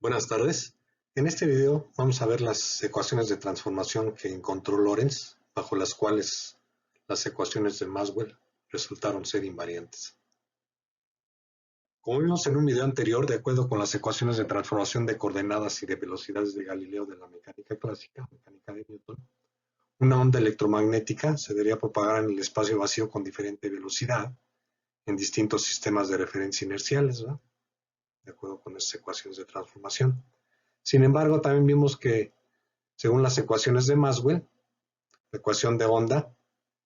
Buenas tardes. En este video vamos a ver las ecuaciones de transformación que encontró Lorentz, bajo las cuales las ecuaciones de Maxwell resultaron ser invariantes. Como vimos en un video anterior, de acuerdo con las ecuaciones de transformación de coordenadas y de velocidades de Galileo de la mecánica clásica, mecánica de Newton, una onda electromagnética se debería propagar en el espacio vacío con diferente velocidad en distintos sistemas de referencia inerciales, ¿verdad? De acuerdo con estas ecuaciones de transformación. Sin embargo, también vimos que, según las ecuaciones de Maxwell, la ecuación de onda,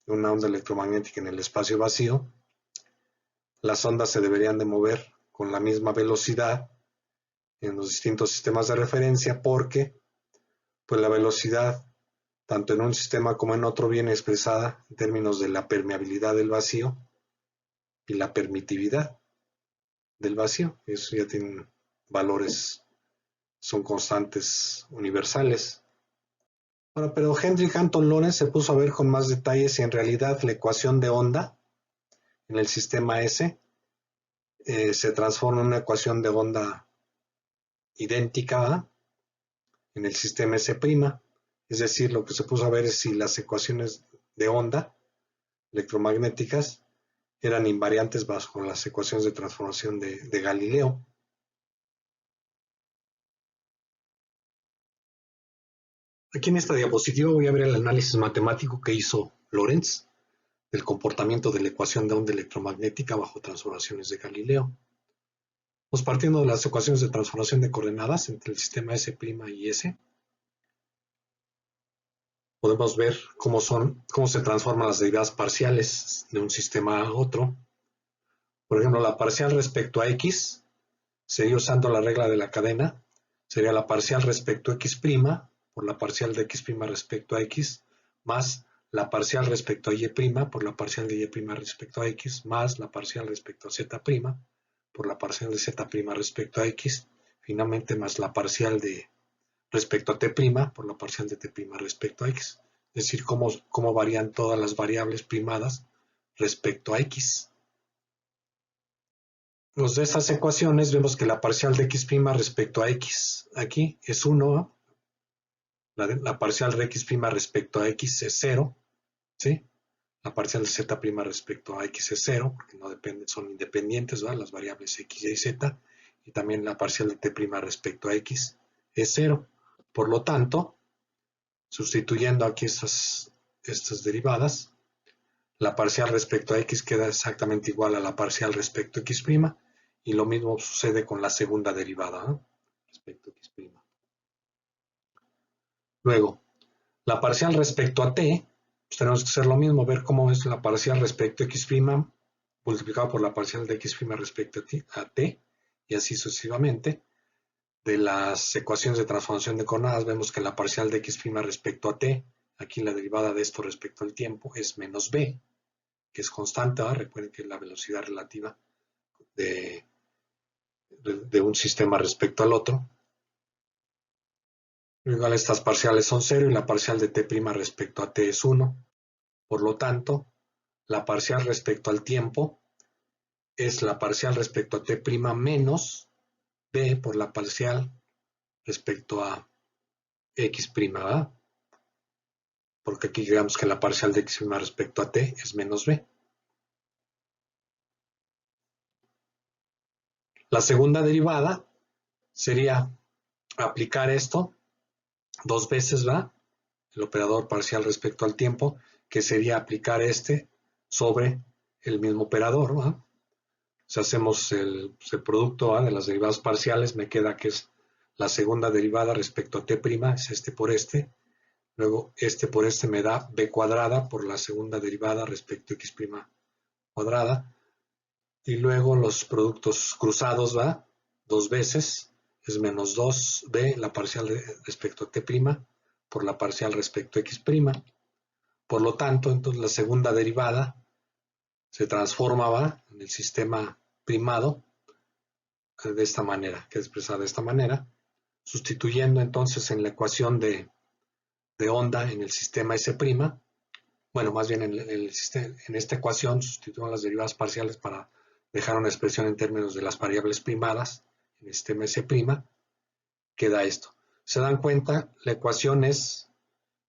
de una onda electromagnética en el espacio vacío, las ondas se deberían de mover con la misma velocidad en los distintos sistemas de referencia porque pues la velocidad, tanto en un sistema como en otro, viene expresada en términos de la permeabilidad del vacío y la permitividad del vacío. Eso ya tienen valores, son constantes universales. Bueno, pero Hendrik Anton Lorentz se puso a ver con más detalle si en realidad la ecuación de onda en el sistema S se transforma en una ecuación de onda idéntica en el sistema S'. Es decir, lo que se puso a ver es si las ecuaciones de onda electromagnéticas eran invariantes bajo las ecuaciones de transformación de Galileo. Aquí en esta diapositiva voy a ver el análisis matemático que hizo Lorentz del comportamiento de la ecuación de onda electromagnética bajo transformaciones de Galileo. Pues partiendo de las ecuaciones de transformación de coordenadas entre el sistema S' y S, podemos ver cómo se transforman las derivadas parciales de un sistema a otro. Por ejemplo, la parcial respecto a X sería, usando la regla de la cadena, sería la parcial respecto a X' por la parcial de X' respecto a X, más la parcial respecto a Y' por la parcial de Y' respecto a X, más la parcial respecto a Z' por la parcial de Z' respecto a X, finalmente más la parcial de respecto a T' por la parcial de T' respecto a X. Es decir, cómo varían todas las variables primadas respecto a X. Pues de esas ecuaciones vemos que la parcial de X' respecto a X aquí es 1, la parcial de X' respecto a X es 0, ¿sí? La parcial de Z' respecto a X es 0, porque no dependen, son independientes, ¿verdad? Las variables X, Y, Z, y también la parcial de T' respecto a X es 0. Por lo tanto, sustituyendo aquí estas derivadas, la parcial respecto a X queda exactamente igual a la parcial respecto a X', y lo mismo sucede con la segunda derivada, ¿no? Respecto a X'. Luego, la parcial respecto a T, pues tenemos que hacer lo mismo, ver cómo es la parcial respecto a X' multiplicado por la parcial de X' respecto a T, y así sucesivamente. De las ecuaciones de transformación de coordenadas vemos que la parcial de X' respecto a T, aquí la derivada de esto respecto al tiempo, es menos B, que es constante, ¿verdad? Recuerden que es la velocidad relativa de un sistema respecto al otro. Igual estas parciales son 0 y la parcial de T' respecto a T es 1. Por lo tanto, la parcial respecto al tiempo es la parcial respecto a T' menos B por la parcial respecto a X', ¿verdad? Porque aquí digamos que la parcial de X' respecto a T es menos B. La segunda derivada sería aplicar esto dos veces, ¿va? El operador parcial respecto al tiempo, que sería aplicar este sobre el mismo operador, ¿va? Si hacemos el producto, ¿va? De las derivadas parciales, me queda que es la segunda derivada respecto a T', es este por este. Luego este por este me da B cuadrada por la segunda derivada respecto a X' cuadrada. Y luego los productos cruzados, ¿va? Dos veces, es menos 2B la parcial respecto a T' por la parcial respecto a X'. Por lo tanto, entonces la segunda derivada se transformaba en el sistema primado de esta manera, que es expresada de esta manera, sustituyendo entonces en la ecuación de onda en el sistema S', bueno, más bien en esta ecuación sustituimos las derivadas parciales para dejar una expresión en términos de las variables primadas en el sistema S', queda esto. ¿Se dan cuenta? La ecuación es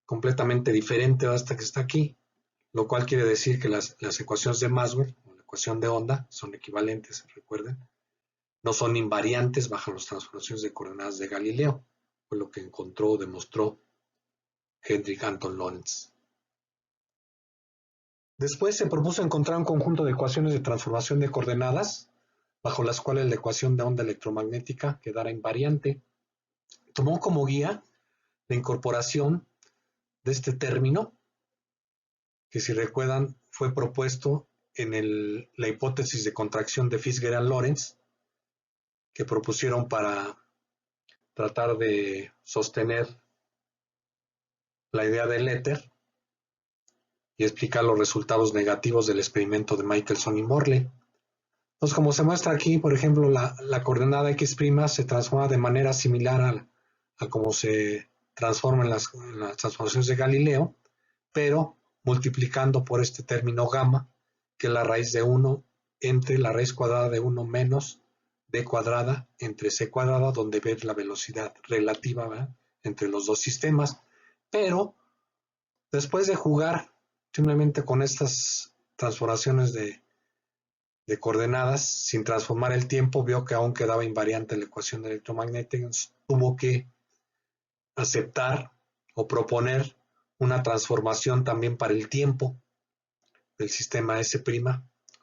completamente diferente hasta que está aquí, lo cual quiere decir que las ecuaciones de Maxwell, o la ecuación de onda, son equivalentes, recuerden, no son invariantes bajo las transformaciones de coordenadas de Galileo, fue lo que encontró o demostró Hendrik Anton Lorentz. Después se propuso encontrar un conjunto de ecuaciones de transformación de coordenadas bajo las cuales la ecuación de onda electromagnética quedara invariante. Tomó como guía la incorporación de este término, que si recuerdan fue propuesto en la hipótesis de contracción de Fitzgerald-Lorentz, que propusieron para tratar de sostener la idea del éter y explicar los resultados negativos del experimento de Michelson y Morley. Entonces, como se muestra aquí, por ejemplo, la coordenada x' se transforma de manera similar a cómo se transforma en las transformaciones de Galileo, pero multiplicando por este término gamma, que es la raíz de 1 entre la raíz cuadrada de 1 menos b cuadrada entre c cuadrada, donde b es la velocidad relativa, ¿verdad?, entre los dos sistemas. Pero después de jugar simplemente con estas transformaciones de coordenadas sin transformar el tiempo, vio que aún quedaba invariante la ecuación electromagnética, tuvo que aceptar o proponer una transformación también para el tiempo del sistema S'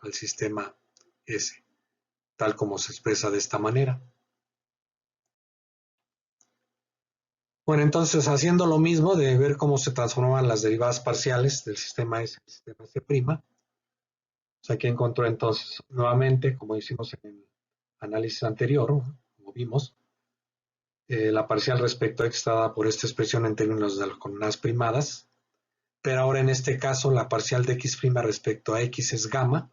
al sistema S, tal como se expresa de esta manera. Bueno, entonces haciendo lo mismo de ver cómo se transformaban las derivadas parciales del sistema S al sistema S', pues aquí encontró entonces nuevamente, como hicimos en el análisis anterior, como vimos, la parcial respecto a x está dada por esta expresión en términos de las coordenadas primadas, pero ahora en este caso la parcial de x' respecto a x es gamma,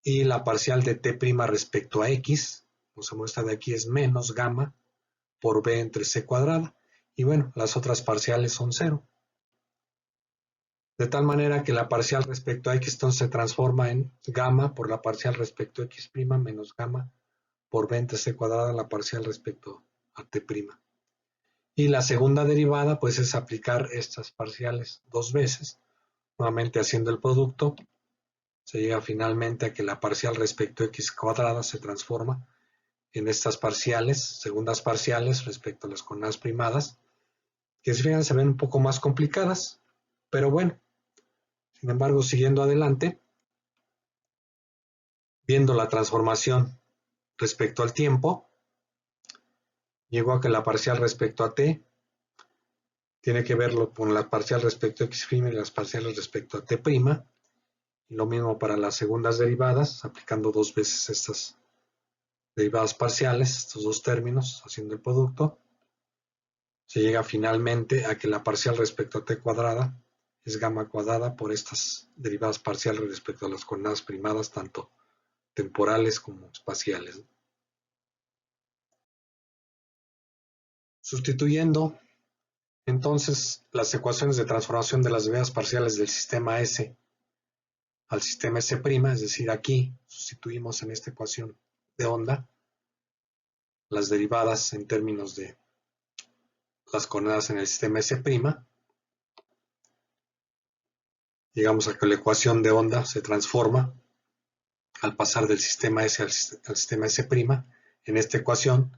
y la parcial de t' respecto a x, como se muestra de aquí, es menos gamma por b entre c cuadrada, y bueno, las otras parciales son 0. De tal manera que la parcial respecto a x entonces se transforma en gamma por la parcial respecto a x' menos gamma por b entre c cuadrada, la parcial respecto a t'. Y la segunda derivada pues es aplicar estas parciales dos veces, nuevamente haciendo el producto, se llega finalmente a que la parcial respecto a x cuadrada se transforma en estas parciales, segundas parciales respecto a las coordenadas primadas, que si fijan se ven un poco más complicadas, pero bueno, sin embargo, siguiendo adelante, viendo la transformación respecto al tiempo, llegó a que la parcial respecto a t tiene que verlo con la parcial respecto a x' y las parciales respecto a t', y lo mismo para las segundas derivadas, aplicando dos veces estas derivadas parciales, estos dos términos, haciendo el producto, se llega finalmente a que la parcial respecto a t cuadrada es gamma cuadrada por estas derivadas parciales respecto a las coordenadas primadas, tanto temporales como espaciales. Sustituyendo entonces las ecuaciones de transformación de las derivadas parciales del sistema S al sistema S', es decir, aquí sustituimos en esta ecuación de onda las derivadas en términos de las coordenadas en el sistema S', llegamos a que la ecuación de onda se transforma al pasar del sistema S al sistema S', en esta ecuación,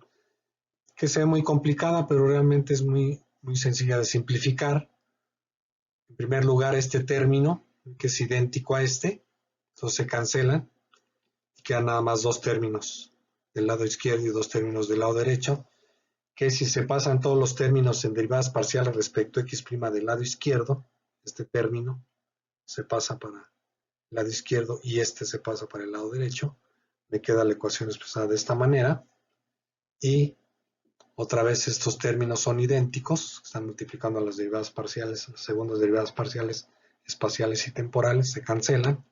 que se ve muy complicada, pero realmente es muy sencilla de simplificar. En primer lugar, este término, que es idéntico a este, entonces se cancelan y quedan nada más dos términos del lado izquierdo y dos términos del lado derecho, que si se pasan todos los términos en derivadas parciales respecto a x' del lado izquierdo, este término se pasa para el lado izquierdo y este se pasa para el lado derecho, me queda la ecuación expresada de esta manera, y otra vez estos términos son idénticos, están multiplicando las derivadas parciales, las segundas derivadas parciales espaciales y temporales, se cancelan,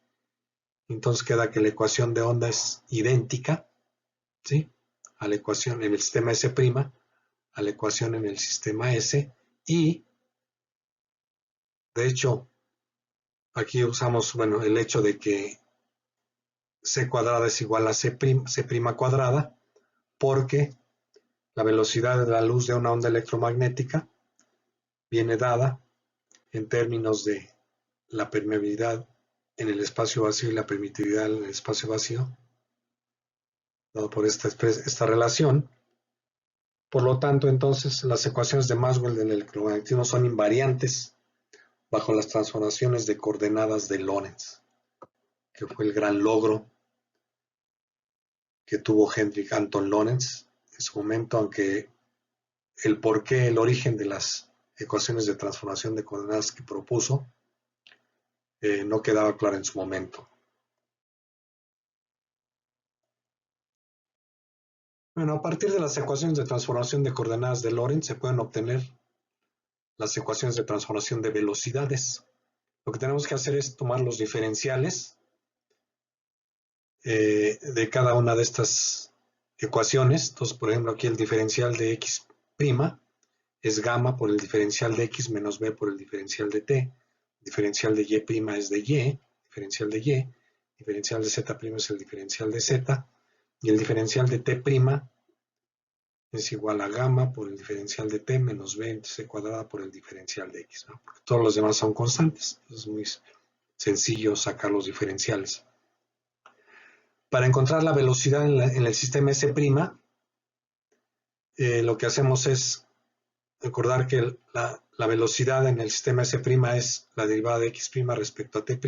entonces queda que la ecuación de onda es idéntica, ¿sí?, a la ecuación en el sistema S', a la ecuación en el sistema S, y de hecho aquí usamos, bueno, el hecho de que c cuadrada es igual a c' cuadrada, porque La velocidad de la luz de una onda electromagnética viene dada en términos de la permeabilidad en el espacio vacío y la permitividad en el espacio vacío, dado por esta relación. Por lo tanto, entonces, las ecuaciones de Maxwell del electromagnetismo son invariantes bajo las transformaciones de coordenadas de Lorentz, que fue el gran logro que tuvo Hendrik Anton Lorentz en su momento, aunque el porqué, el origen de las ecuaciones de transformación de coordenadas que propuso no quedaba claro en su momento. Bueno, a partir de las ecuaciones de transformación de coordenadas de Lorentz se pueden obtener las ecuaciones de transformación de velocidades. Lo que tenemos que hacer es tomar los diferenciales de cada una de estas ecuaciones. Entonces, por ejemplo, aquí el diferencial de x' es gamma por el diferencial de x menos b por el diferencial de t. El diferencial de y' es de y, diferencial de y. Diferencial de z' es el diferencial de z. Y el diferencial de t' es igual a gamma por el diferencial de t menos b entre c cuadrada por el diferencial de x, ¿no? Porque todos los demás son constantes. Es muy sencillo sacar los diferenciales. Para encontrar la velocidad en el sistema S', lo que hacemos es recordar que la velocidad en el sistema S' es la derivada de x' respecto a t',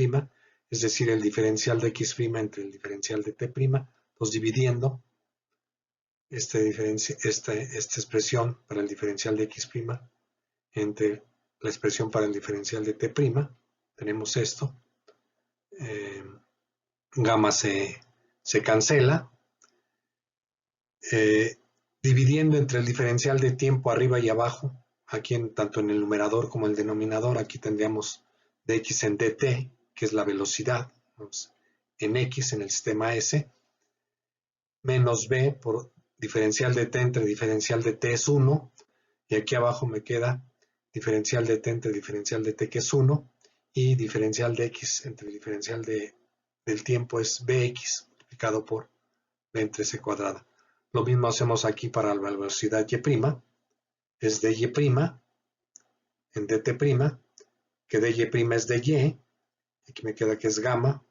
es decir, el diferencial de x' entre el diferencial de t', pues dividiendo esta expresión para el diferencial de x' entre la expresión para el diferencial de t', tenemos esto. Gamma se cancela. Dividiendo entre el diferencial de tiempo arriba y abajo, aquí tanto en el numerador como en el denominador, aquí tendríamos dx en dt, que es la velocidad, en x en el sistema S, menos b por diferencial de t entre diferencial de t es 1, y aquí abajo me queda diferencial de t entre diferencial de t, que es 1, y diferencial de x entre diferencial del tiempo es bx multiplicado por b entre c cuadrada. Lo mismo hacemos aquí para la velocidad y', es dy' en dt', que dy' es de y, aquí me queda que es gamma,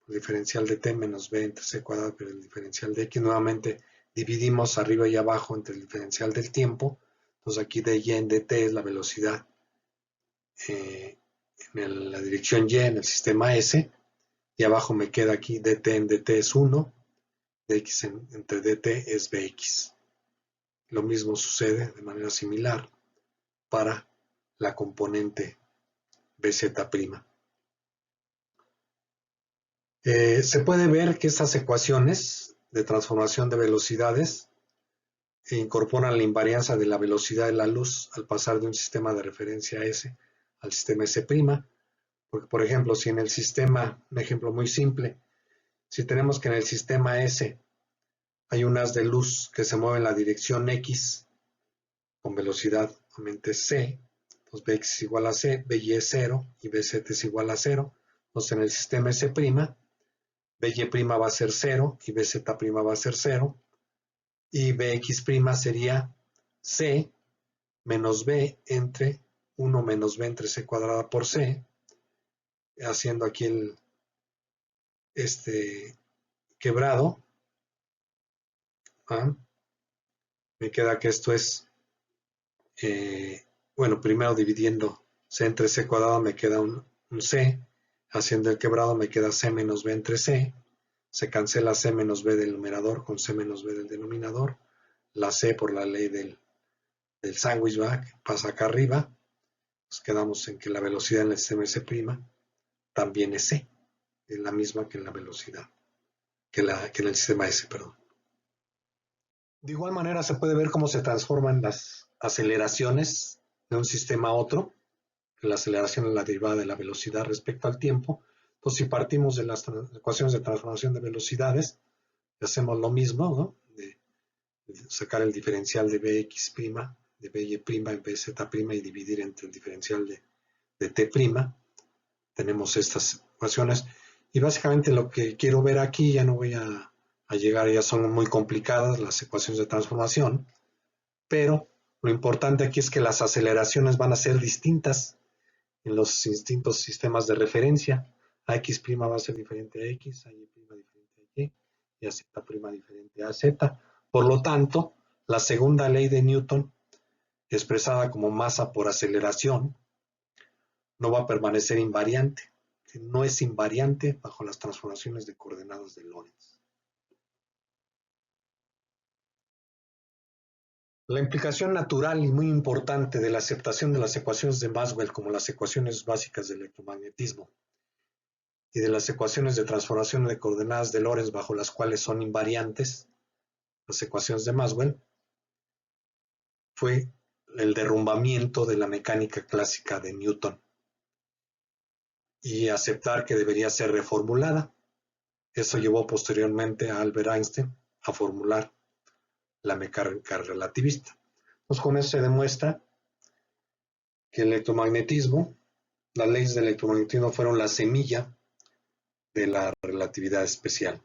el diferencial de t menos b entre c cuadrado por el diferencial de x. Nuevamente dividimos arriba y abajo entre el diferencial del tiempo, entonces aquí dy en dt es la velocidad en la dirección y en el sistema S, y abajo me queda aquí dt en dt es 1, dx entre dt es bx. Lo mismo sucede de manera similar para la componente bz'. Se puede ver que estas ecuaciones de transformación de velocidades incorporan la invarianza de la velocidad de la luz al pasar de un sistema de referencia S al sistema S', porque por ejemplo, si en el sistema, un ejemplo muy simple, si tenemos que en el sistema S hay un haz de luz que se mueve en la dirección X con velocidad obviamente C, entonces Bx es igual a C, By es 0 y Bz es igual a 0. Entonces en el sistema S', By' va a ser 0 y Bz' va a ser 0. Y Bx' sería C menos B entre 1 menos B entre C cuadrada por C, haciendo aquí este quebrado. Me queda que esto es, bueno, primero dividiendo C entre C cuadrado me queda un C, haciendo el quebrado me queda C menos B entre C, se cancela C menos B del numerador con C menos B del denominador, la C por la ley del sándwich pasa acá arriba, nos quedamos en que la velocidad en el sistema S' también es C, es la misma que en la velocidad, que en el sistema S, perdón. De igual manera se puede ver cómo se transforman las aceleraciones de un sistema a otro. La aceleración es la derivada de la velocidad respecto al tiempo. Entonces, si partimos de las ecuaciones de transformación de velocidades, hacemos lo mismo, ¿no? De sacar el diferencial de Bx', de By' en Bz' y dividir entre el diferencial de t'. Tenemos estas ecuaciones. Y básicamente lo que quiero ver aquí, ya no voy a llegar, ya son muy complicadas las ecuaciones de transformación, pero lo importante aquí es que las aceleraciones van a ser distintas en los distintos sistemas de referencia. AX' va a ser diferente a X, AY' diferente a Y y a Z' diferente a Z. Por lo tanto, la segunda ley de Newton, expresada como masa por aceleración, no va a permanecer invariante. No es invariante bajo las transformaciones de coordenadas de Lorentz. La implicación natural y muy importante de la aceptación de las ecuaciones de Maxwell como las ecuaciones básicas del electromagnetismo y de las ecuaciones de transformación de coordenadas de Lorentz bajo las cuales son invariantes las ecuaciones de Maxwell, fue el derrumbamiento de la mecánica clásica de Newton y aceptar que debería ser reformulada. Eso llevó posteriormente a Albert Einstein a formular la mecánica relativista. Pues con eso se demuestra que el electromagnetismo, las leyes del electromagnetismo fueron la semilla de la relatividad especial,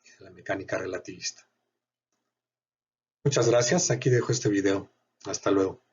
de la mecánica relativista. Muchas gracias, aquí dejo este video. Hasta luego.